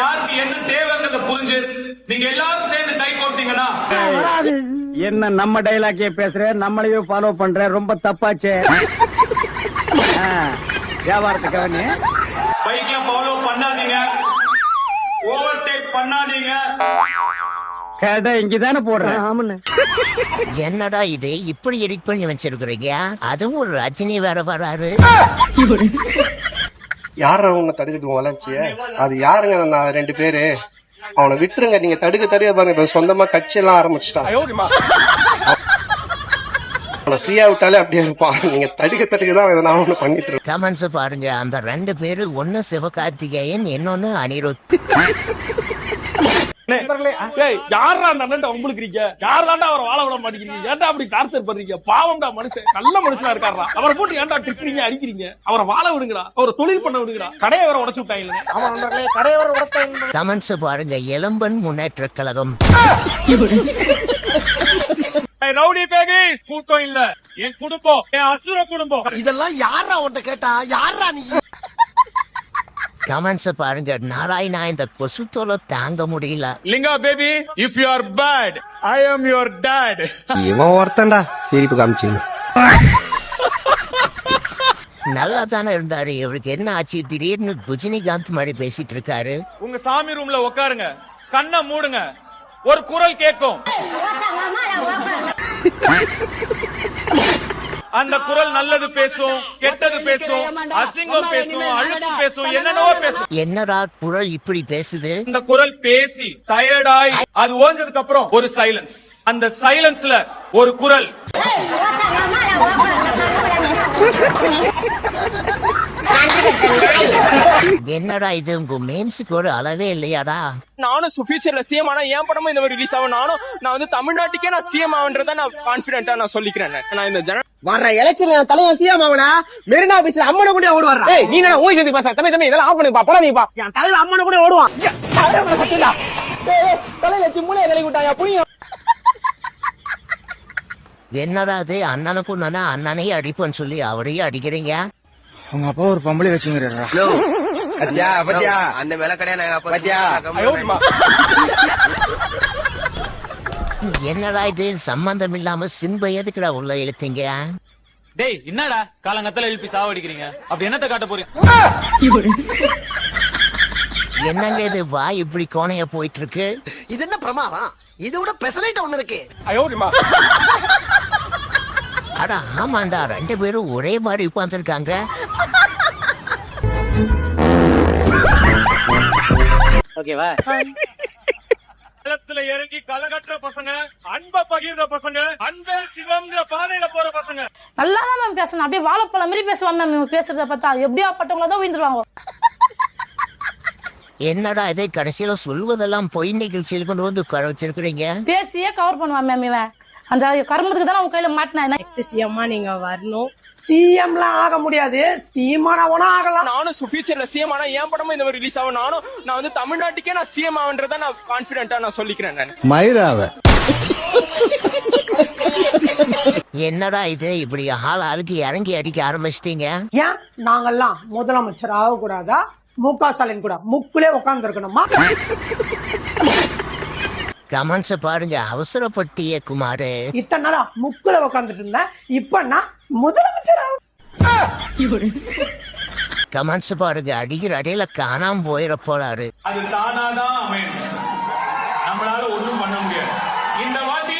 யாருக்கு என்ன தேவைங்கிறத புரிஞ்சு நீங்க எல்லாரும் சேர்ந்து கை கோர்த்தீங்கன்னா என்ன நம்ம டைலாக்கே பேசுற, நம்மளையே ஃபாலோ பண்ற, ரொம்ப தப்பாச்சே. வியாபாரத்துக்கு பைக்ல ஃபாலோ பண்ணாதீங்க, ஓவர்டேக் பண்ணாதீங்க. கடை இங்கதானே போடுறேன். என்னடா இது இப்படி எடிட் பண்ணி வச்சிருக்கிறீங்க? அதுவும் ஒரு ரஜினி வேற வராரு. யார அவங்க தடுக்கிறதுக்கு வளர்ச்சிய அது யாருங்க? நான் 2 பேரு அவனை விட்டுருங்க. நீங்க தடுக்க பாருங்க, சொந்தமா கட்சி எல்லாம் ஆரம்பிச்சுட்டான். அவனை ஃப்ரீயா விட்டாலே அப்படியே இருப்பான். நீங்க தடுக்கதான் நான் ஒண்ணு பண்ணிட்டு இருக்கேன். கமெண்ட்ஸ் பாருங்க, அந்த 2 பேரு, ஒன்னு சிவகார்த்திகேயன், இன்னொன்னு அனிருத். யாரா அந்த அண்ணன் உங்களுக்கு யாருதாண்டா அவரை வாழ விட மாட்டேங்கிறீங்க? ஏன்டா அப்படி டார்ச்சர் பண்றீங்க? பாவம்டா மனுஷன், நல்ல மனுஷனா இருக்காரா? அவரை போட்டு ஏன்டா திட்டுறீங்க, அடிக்கிறீங்க? அவரை வாழ விடுங்கடா, அவரை தொழில் பண்ண விடுங்கடா. கடையை வர உடச்சு விட்டாங்க. கமெண்ட்ஸ் பாருங்க, இளம்பன் முன்னேற்ற கழகம். ரவுடி பேபி கூட்டம் இல்ல, என் குடும்பம், என் அசுர குடும்பம். இதெல்லாம் யாரா உன்ட்ட கேட்டா? யாரா நீ? கமெண்ட்ஸ் பாருங்க, நாராயணா இந்த கொசு தொலை தாங்க முடியல. Linga baby, if you are bad, I am your dot. இவன் ஒருத்தன்டா சிரிப்பு காமிச்சு. நல்லா தானே இருந்தாரு, இவருக்கு என்ன ஆச்சு? திடீர்னு ரஜினிகாந்த் மாதிரி பேசிட்டு இருக்காரு. உங்க சாமி ரூம்ல உட்காருங்க, கண்ணை மூடுங்க, ஒரு குரல் கேட்கும். அந்த குரல் நல்லது பேசும், கெட்டது பேசும், அசிங்கம் பேசும், அழுப்பு பேசும், என்னென்னவோ பேசும். என்னடா குரல் இப்படி பேசுது? இந்த குரல் பேசி டயர்டாய் அது ஓஞ்சதுக்கு அப்புறம் ஒரு சைலன்ஸ். அந்த சைலன்ஸ்ல ஒரு குரல். என்னடா இது, உங்க மேம்ஸுக்கு ஒரு அளவே இல்லையாடா? நானும் ஃபியூச்சர்ல சிஎம் ஆனா என் படமும் இந்த மாதிரி ரிலீஸ் ஆகும். நான் வந்து தமிழ்நாட்டுக்கே நான் சிஎம் ஆகுன்றத நான் கான்பிடென்ட்டா நான் சொல்லிக்கிறேன். நான் இந்த வர்ற எலெக்ஷன்ல தலைவன் சிஎம் ஆவனா மெரினா பீச்ல அம்மனை கூட ஓடுவாரா? ஏய் நீ என்ன ஊய் சேர்ந்து பேச? தம்பி இதெல்லாம் ஆஃப் பண்ணி போடா. நீப்பா என் தலைவன் அம்மனை கூட ஓடுவான். தலையில சிம்முனே கலி விட்டாயா புரியும்? என்னடா அது, அண்ணனுக்கும் நானா அண்ணனையே அடிப்பேன்னு சொல்லி அவரையே அடிக்கிறீங்க. உங்க அப்பா ஒரு பொம்பளை வச்சுங்கிறாரா? அந்த மேல கிடையாது. என்னடா இது, சம்பந்தம் இல்லாம சின்பை எதுக்குடா உள்ள இழுத்தீங்க? டேய் என்னடா காலங்கத்துல எழுப்பி சாவடிக்கிறீங்க? அப்படி என்னத்த காட்ட போறீங்க? என்னங்க இது, வாய் இப்படி கோணைய போயிட்டு இருக்கு? இது என்ன பிரமாதம்? இது விட பெசலைட் ஒண்ணு இருக்கு. அட ஆமாண்டா, 2 பேரும் ஒரே மாதிரி உட்கார்ந்துருக்காங்க. ஓகேவா? களத்துல இறங்கி களகட்டுற பசங்க, அன்ப பகிர்ந்த பசங்க, அன்பே சிவம்ங்கிற பாதையில போற பசங்க. நல்லா தான் மேம் பேசணும், அப்படியே வாழைப்பழம் மாதிரி பேசுவாங்க மேம். இவங்க பேசுறத பார்த்தா எப்படியா பட்டவங்கள தான் விழுந்துருவாங்க. என்னடா இதை கடைசியில சொல்வதெல்லாம் பொய் நிகழ்ச்சியில் கொண்டு வந்து உட்கார வச்சிருக்கிறீங்க. பேசியே கவர் பண்ணுவான் மேம் இவன். அந்த கருமத்துக்கு தான் உங்க கையில மாட்டினா. சிஎம்மா நீங்க வரணும். சிஎம்லாம் ஆக முடியாது, சீமானவனா ஆகலாம். நானும் ஃபியூச்சர்ல சிஎம் ஆனா என் படமும் இந்த மாதிரி ரிலீஸ் ஆகும். நான் வந்து தமிழ்நாட்டுக்கே நான் சிஎம் ஆகுன்றத நான் கான்பிடென்ட்டா நான் சொல்லிக்கிறேன். மயிராவ என்னடா இது, இப்படி ஆளுக்கு இறங்கி அடிக்க ஆரம்பிச்சிட்டீங்க? ஏன் நாங்கெல்லாம் முதலமைச்சர் ஆக கூடாதா? முக ஸ்டாலின் கூட முக்குலே உட்கார்ந்து இருக்கணுமா? கமெண்ட்ஸ் பாருங்க, அவசரப்பட்டிய குமாரு. இத்தனை நாளா முக்குல உட்கார்ந்துட்டு இருந்தேன், இப்ப நான் முதலமைச்சர் கமெண்ட்ஸ் பாருங்க, அடிக்கிற அடையில காணாம போயிட போறாரு. அது தானாதான் அமையணும், நம்மளால ஒண்ணும் பண்ண முடியாது. இந்த வாட்டி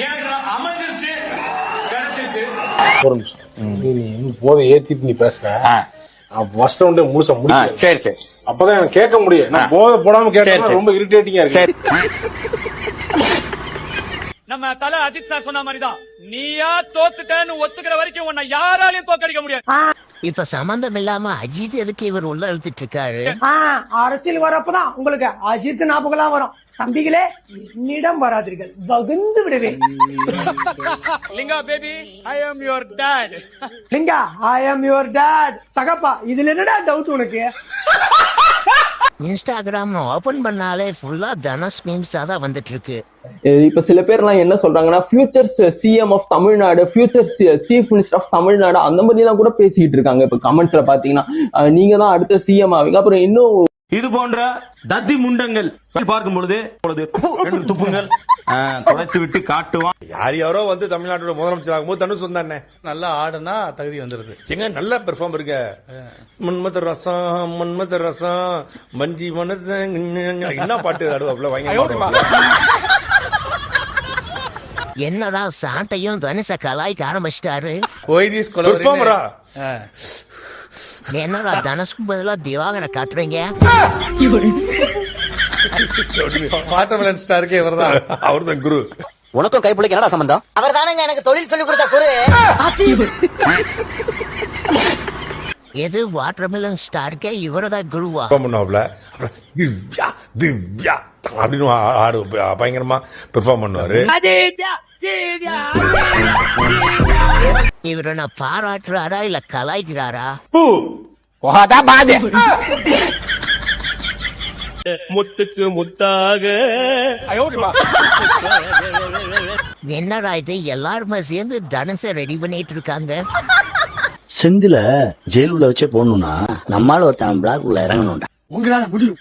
எனக்கு அமைஞ்சிருச்சு, கிடைச்சிருச்சு. ஒரு நிமிஷம், நீ போதை ஏத்திட்டு நீ பேசுற, ஃபர்ஸ்ட் ரவுண்டே முழுசா முடிச்சு. சரி சரி, அப்பதான் எனக்கு கேட்க முடியும். நான் போதை போடாம கேட்டா ரொம்ப இரிட்டேட்டிங்கா இருக்கு. நம்ம தல அஜித் சார் சொன்ன மாதிரிதான், நீயா தோத்துட்டேன்னு ஒத்துக்கிற வரைக்கும் உன்னை யாராலையும் தோக்கடிக்க முடியாது. இப்ப சம்பந்தம் இல்லாம அஜித் எதுக்கு இவர் உள்ள இழுத்துட்டு இருக்காரு? அரசியல் வரப்பதான் உங்களுக்கு அஜித் ஞாபகம் வரும். தம்பிகளே என்னிடம் வராதீர்கள், வகுந்து விடுவேன். Lingaa baby, I am your dot. Lingaa, I am your dot. தகப்பா, இதுல என்னடா டவுட் உனக்கு? இன்ஸ்டாகிராம் ஓபன் பண்ணாலே ஃபுல்லா தனுஷ் மீம்ஸா தான் வந்துட்டு இருக்கு. இப்ப சில பேர்லாம் என்ன சொல்றாங்கன்னா, futures CM of Tamil Nadu, futures chief minister of Tamil Nadu, அந்த மாதிரி எல்லாம் கூட பேசிக்கிட்டு இருக்காங்க. இப்ப கமெண்ட்ஸ்ல பாத்தீங்கன்னா நீங்க தான் அடுத்த சிஎம் ஆவீங்க. அப்புறம் இன்னும் இது போன்ற தத்தி முண்டங்கள் பார்க்கும் பொழுது ரெண்டு துப்புங்கள் குறைத்து விட்டு காட்டுவான். யாரோ வந்து தமிழ்நாட்டோட முதலமைச்சர் ஆகும்போது தனுஷ் வந்தானே, நல்லா ஆடுனா தகுதி வந்துருது. எங்க நல்ல பெர்ஃபார்ம் இருக்க. மன்மத ரசம் மஞ்சி மனச என்ன பாட்டு ஆடுவாப்ல, பயங்கரமா. என்னடா சாட்டையும் தனுஷ கலாய்க்க ஆரம்பிச்சிட்டாரு. பெர்ஃபார்மரா? என்னடா தனுஷ்க்கு பதிலா திவாகரை காட்டுறீங்க? வாட்டர்மெலன் ஸ்டாருக்கே இவர்தான். அவர்தான் குரு. உனக்கும் கைப்புள்ளிக்கு என்னடா சம்பந்தம்? அவர் தானங்க எனக்கு தொழில் சொல்லி கொடுத்த குரு. எது வாட்டர்மெலன் ஸ்டாருக்கே இவரதான் குருவா? பண்ணுவாப்ல. அப்புறம் திவ்யா திவ்யா அப்படின்னு ஆடு பயங்கரமா பெர்ஃபார்ம் பண்ணுவாரு. இவரை நான் பாராட்டுறாரா இல்ல கலாய்க்கிறாரா? முத்துக்கு முத்தாக என்னடா இது எல்லாருமே சேர்ந்து தனுஷை ரெடி பண்ணிட்டு இருக்காங்க. செந்தில ஜெயிலுள்ள வச்சே போடணும்னா நம்மால ஒருத்தன் பிளாக் உள்ள இறங்கணும்டா. உங்களால முடியும்.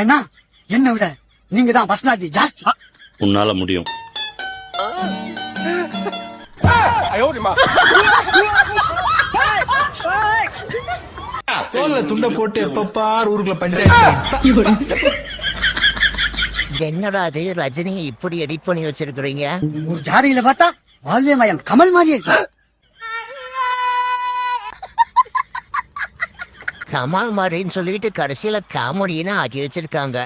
ஏன்னா என்ன விட நீங்க தான் பர்சனாலிட்டி ஜாஸ்தி. உன்னால முடியும். தோல்ல துண்ட போட்டு எப்பப்பார் ஊருக்குள்ள பஞ்சாயத்து. என்னடா அது ரஜினியை இப்படி எடிட் பண்ணி வச்சிருக்கிறீங்க? ஒரு ஜாரியில பார்த்தா வால்யமயம் கமல் மாதிரியே இருக்கு. கமால் மாதிரின்னு சொல்லிட்டு கடைசியில காமெடின்னு ஆக்கி வச்சிருக்காங்க.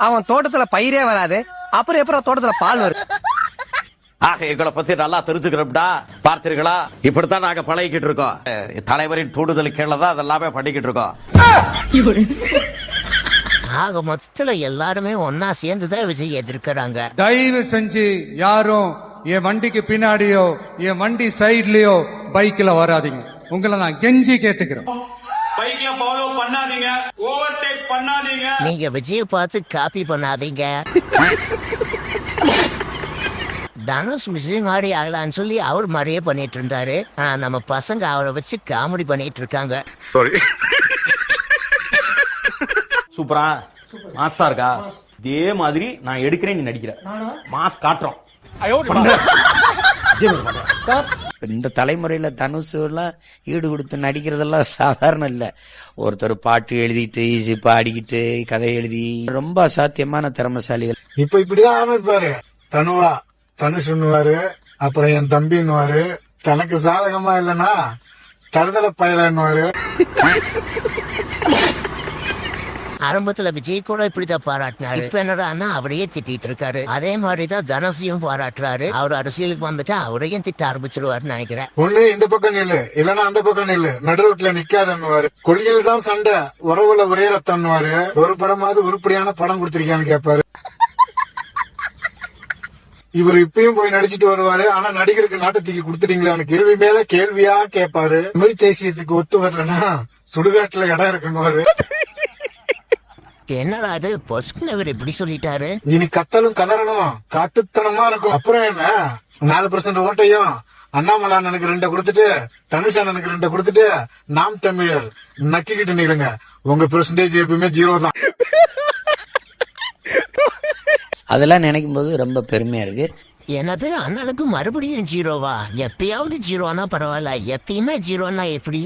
அவன் தோட்டத்துல பயிரே வராது, அப்புறம் எப்பறம் தோட்டத்துல பால் வரும்? ஆக எங்களை பத்தி நல்லா தெரிஞ்சுக்கிறோம்டா. பார்த்தீர்களா, இப்படித்தான் நாங்க பழகிக்கிட்டு இருக்கோம். தலைவரின் தூண்டுதல் கீழதான் அதெல்லாமே பண்ணிக்கிட்டு இருக்கோம். ஆக மொத்தத்துல எல்லாருமே ஒன்னா சேர்ந்துதான் விஜய் எதிர்க்கிறாங்க. தயவு செஞ்சு யாரும் என் வண்டிக்கு பின்னாடியோ என் வண்டி சைட்லயோ பைக்ல வராதீங்க. உங்களை நான் கெஞ்சி கேட்டுக்கிறேன். பைக்ல ஃபாலோ பண்ணாதீங்க, ஓவர்டேக் பண்ணாதீங்க. நீங்க விஜய் பார்த்து காப்பி பண்ணாதீங்க. தனுஷ் விஜய் மாதிரி ஆகலான்னு சொல்லி அவர் மாதிரியே பண்ணிட்டு இருந்தாரு. நம்ம பசங்க அவரை வச்சு காமெடி பண்ணிட்டு இருக்காங்க. சூப்பரா மாசா இருக்கா? இதே மாதிரி நான் எடுக்கிறேன், நீ நடிக்கிற. மாஸ் காட்டுறோம். இந்த தலைமுறையில தனுஷ் எல்லாம் ஈடு கொடுத்து நடிக்கிறதெல்லாம் சாதாரண இல்ல. ஒருத்தர் பாட்டு எழுதிட்டு பாடிக்கிட்டு கதை எழுதி ரொம்ப அசாத்தியமான திறமைசாலிகள். இப்ப இப்படிதான் ஆரம்பிப்பாரு. தனுவா தனுஷுன்னுவாரு, அப்புறம் என் தம்பின்னுவாரு. தனக்கு சாதகமா இல்லைன்னா தருதல பயலன்னுவாரு. ஆரம்பத்துல விஜய் கூட இப்படிதான் பாராட்டினாரு. இப்ப என்னடா அவரையே திட்டிட்டு இருக்காரு. அதே மாதிரிதான் தனுஷையும் பாராட்டுறாரு. அவர் அரசியலுக்கு வந்துட்டா அவரையும் திட்ட ஆரம்பிச்சிருவாருன்னு நினைக்கிறேன். ஒண்ணு இந்த பக்கம் நில்லு, இல்லன்னா அந்த பக்கம் நில்லு, நடுரோட்ல நிக்காதன்னுவாரு. கொள்கையில் தான் சண்டை, உறவுல ஒரே ரத்தம்னுவாரு. ஒரு படமாவது உருப்படியான படம் கொடுத்திருக்கியான்னு கேட்பாரு. இவர் இப்பயும் போய் நடிச்சிட்டு வருவாரு. ஆனா நடிகருக்கு நாட்டத்துக்கு கொடுத்துட்டீங்களா, கேள்வி மேல கேள்வியா கேட்பாரு. தமிழ் தேசியத்துக்கு ஒத்து வரலன்னா சுடுகாட்டுல இடம் இருக்குன்னு. என்னடா அது பொஸ்குன்னு இவர் இப்படி சொல்லிட்டாரு. இனி கத்தலும் கதறணும் காட்டுத்தனமா இருக்கும். அப்புறம் என்ன 4% ஓட்டையும் அண்ணாமலை அண்ணனுக்கு 2 கொடுத்துட்டு தனுஷ் அண்ணனுக்கு 2 கொடுத்துட்டு நாம் தமிழர் நக்கிக்கிட்டு நிலுங்க. உங்க பெர்சன்டேஜ் எப்பவுமே 0 தான். அதெல்லாம் நினைக்கும் போது ரொம்ப பெருமையா இருக்கு. என்னது அண்ணனுக்கு மறுபடியும் 0வா? எப்பயாவது 0னா பரவாயில்ல, எப்பயுமே 0னா எப்படி?